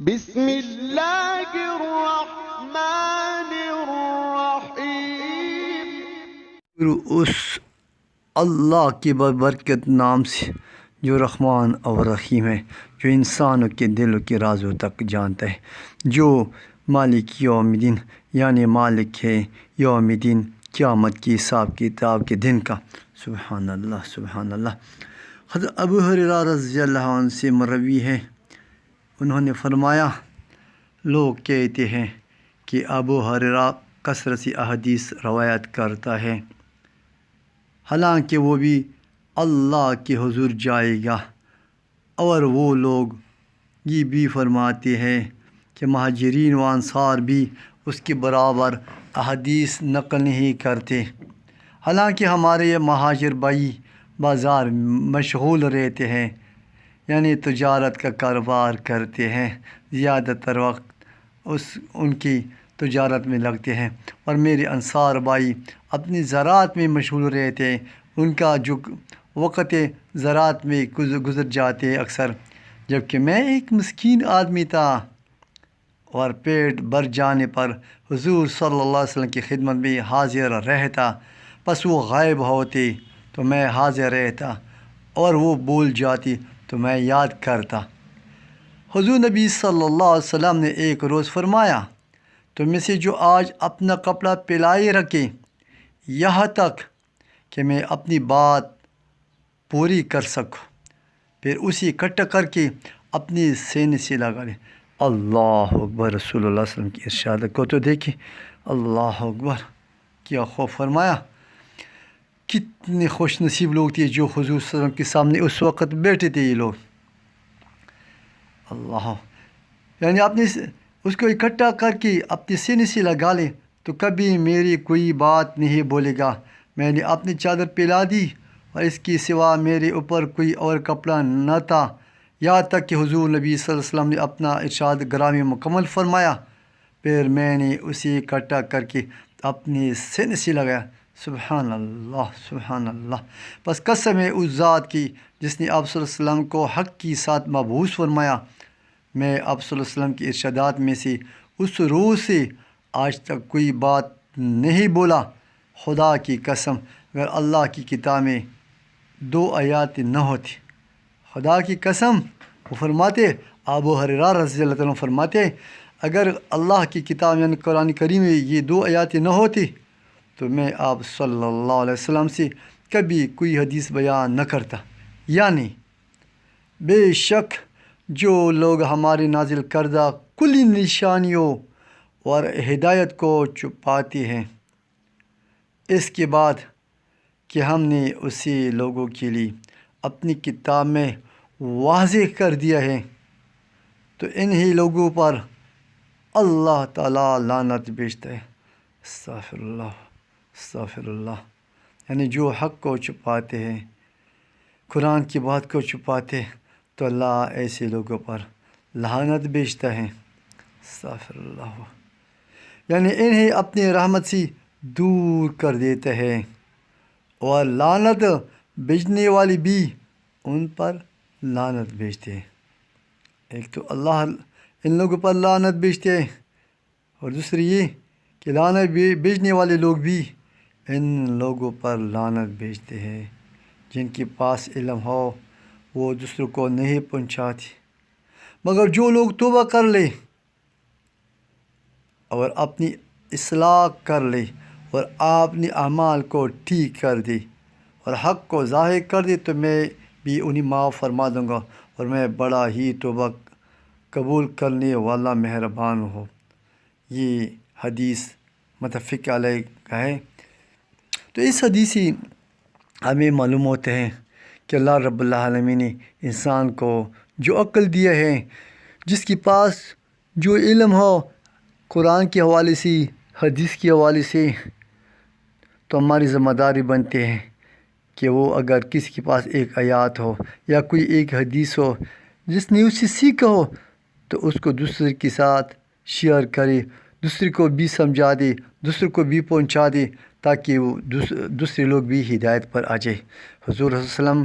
بسم اللہ الرحمن الرحیم۔ اس اللہ کے ببرکت نام سے جو رحمان اور رحیم ہے، جو انسانوں کے دلوں کے رازوں تک جانتا ہے، جو مالک یوم الدین یعنی مالک ہے یوم الدین، قیامت کی حساب کتاب کے دن کا۔ سبحان اللہ سبحان اللہ۔ حضرت ابو ہریرہ رضی اللہ عنہ سے مروی ہے، انہوں نے فرمایا، لوگ کہتے ہیں کہ ابو ہریرہ کثرت سے احادیث روایت کرتا ہے، حالانکہ وہ بھی اللہ کے حضور جائے گا، اور وہ لوگ یہ بھی فرماتے ہیں کہ مہاجرین و انصار بھی اس کے برابر احادیث نقل نہیں کرتے، حالانکہ ہمارے یہ مہاجر بھائی بازار مشغول رہتے ہیں، یعنی تجارت کا کاروبار کرتے ہیں، زیادہ تر وقت ان کی تجارت میں لگتے ہیں، اور میرے انصار بھائی اپنی زراعت میں مشغول رہتے ہیں، ان کا جو وقت زراعت میں گزر جاتے ہیں اکثر، جبکہ میں ایک مسکین آدمی تھا، اور پیٹ بھر جانے پر حضور صلی اللہ علیہ وسلم کی خدمت میں حاضر رہتا، بس وہ غائب ہوتے تو میں حاضر رہتا، اور وہ بھول جاتی تو میں یاد کرتا۔ حضور نبی صلی اللہ علیہ وسلم نے ایک روز فرمایا، تم میں سے جو آج اپنا کپڑا پھیلائے رکھے یہاں تک کہ میں اپنی بات پوری کر سکوں، پھر اسے اکٹھا کر کے اپنی سینے سے لگا لے۔ اللہ اکبر۔ رسول اللہ صلی اللہ علیہ وسلم کی ارشاد کو تو دیکھیں، اللہ اکبر، کیا خوب فرمایا۔ کتنے خوش نصیب لوگ تھے جو حضور صلی اللہ علیہ وسلم کے سامنے اس وقت بیٹھے تھے یہ لوگ۔ اللہ، یعنی اپنے اس کو اکٹھا کر کے اپنے سینے سے لگا لے تو کبھی میری کوئی بات نہیں بولے گا، میں نے اپنی چادر پھیلا دی اور اس کے سوا میرے اوپر کوئی اور کپڑا نہ تھا، یہاں تک کہ حضور نبی صلی اللہ علیہ وسلم نے اپنا ارشاد گرامی مکمل فرمایا، پھر میں نے اسے اکٹھا کر کے اپنے سینے سے لگایا۔ سبحان اللہ سبحان اللہ۔ بس قسم ہے اس ذات کی جس نے آپ صلی اللہ علیہ وسلم کو حق کے ساتھ مبعوث فرمایا، میں آپ صلی اللہ علیہ وسلم کے ارشادات میں سے اس روز سے آج تک کوئی بات نہیں بولا۔ خدا کی قسم، اگر اللہ کی کتاب میں 2 آیات نہ ہوتی، خدا کی قسم، وہ فرماتے، ابو ہریرہ رضی اللہ عنہ فرماتے، اگر اللہ کی کتاب یعنی قرآن کریم میں یہ 2 آیات نہ ہوتی تو میں آپ صلی اللہ علیہ وسلم سے کبھی کوئی حدیث بیان نہ کرتا۔ یعنی بے شک جو لوگ ہماری نازل کردہ کلی نشانیوں اور ہدایت کو چھپاتے ہیں، اس کے بعد کہ ہم نے اسی لوگوں کے لیے اپنی کتاب میں واضح کر دیا ہے، تو انہی لوگوں پر اللہ تعالیٰ لعنت بھیجتا ہے۔ استغفر اللہ استغفر اللہ۔ یعنی جو حق کو چھپاتے ہیں، قرآن کی بات کو چھپاتے ہیں، تو اللہ ایسے لوگوں پر لعنت بھیجتا ہے۔ استغفر اللہ۔ یعنی انہیں اپنی رحمت سے دور کر دیتا ہے، اور لعنت بھیجنے والی بھی ان پر لعنت بھیجتے ہیں۔ ایک تو اللہ ان لوگوں پر لعنت بھیجتے ہیں، اور دوسری یہ کہ لعنت بھیجنے والے لوگ بھی ان لوگوں پر لعنت بھیجتے ہیں۔ جن کے پاس علم ہو وہ دوسروں کو نہیں پہنچاتے، مگر جو لوگ توبہ کر لے اور اپنی اصلاح کر لے اور اپنے اعمال کو ٹھیک کر دے اور حق کو ظاہر کر دے تو میں بھی انہیں معاف فرما دوں گا، اور میں بڑا ہی توبہ قبول کرنے والا مہربان ہوں۔ یہ حدیث متفق علیہ کا ہے۔ تو اس حدیث سے ہمیں معلوم ہوتا ہے کہ اللہ رب العالمین نے انسان کو جو عقل دیا ہے، جس کے پاس جو علم ہو قرآن کے حوالے سے، حدیث کے حوالے سے، تو ہماری ذمہ داری بنتے ہیں کہ وہ اگر کسی کے پاس ایک آیات ہو یا کوئی ایک حدیث ہو جس نے اس سے سیکھا ہو، تو اس کو دوسرے کے ساتھ شیئر کرے، دوسرے کو بھی سمجھا دے، دوسرے کو بھی پہنچا دے، تاکہ وہ دوسرے لوگ بھی ہدایت پر آ جائے۔ حضور صلی اللہ علیہ وسلم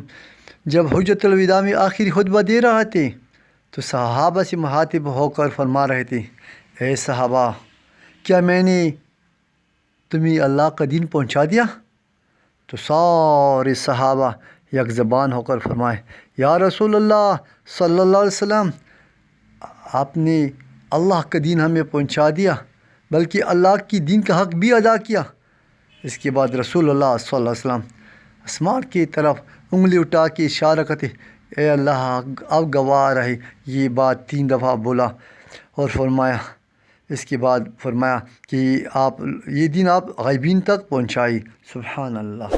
جب حجۃ الوداع میں آخری خطبہ دے رہا تھے تو تو صحابہ سے مخاطب ہو کر فرما رہے تھے، اے صحابہ، کیا میں نے تمہیں اللہ کا دین پہنچا دیا؟ تو سارے صحابہ یک زبان ہو کر فرمائے، یا رسول اللہ صلی اللہ علیہ وسلم، آپ نے اللہ کا دین ہمیں پہنچا دیا، بلکہ اللہ کی دین کا حق بھی ادا کیا۔ اس کے بعد رسول اللہ صلی اللہ علیہ وسلم آسمان کی طرف انگلی اٹھا کے اشارہ کرتے، اے اللہ اب گواہ رہے، یہ بات 3 دفعہ بولا اور فرمایا، اس کے بعد فرمایا کہ آپ یہ دین آپ غیبین تک پہنچائی۔ سبحان اللہ۔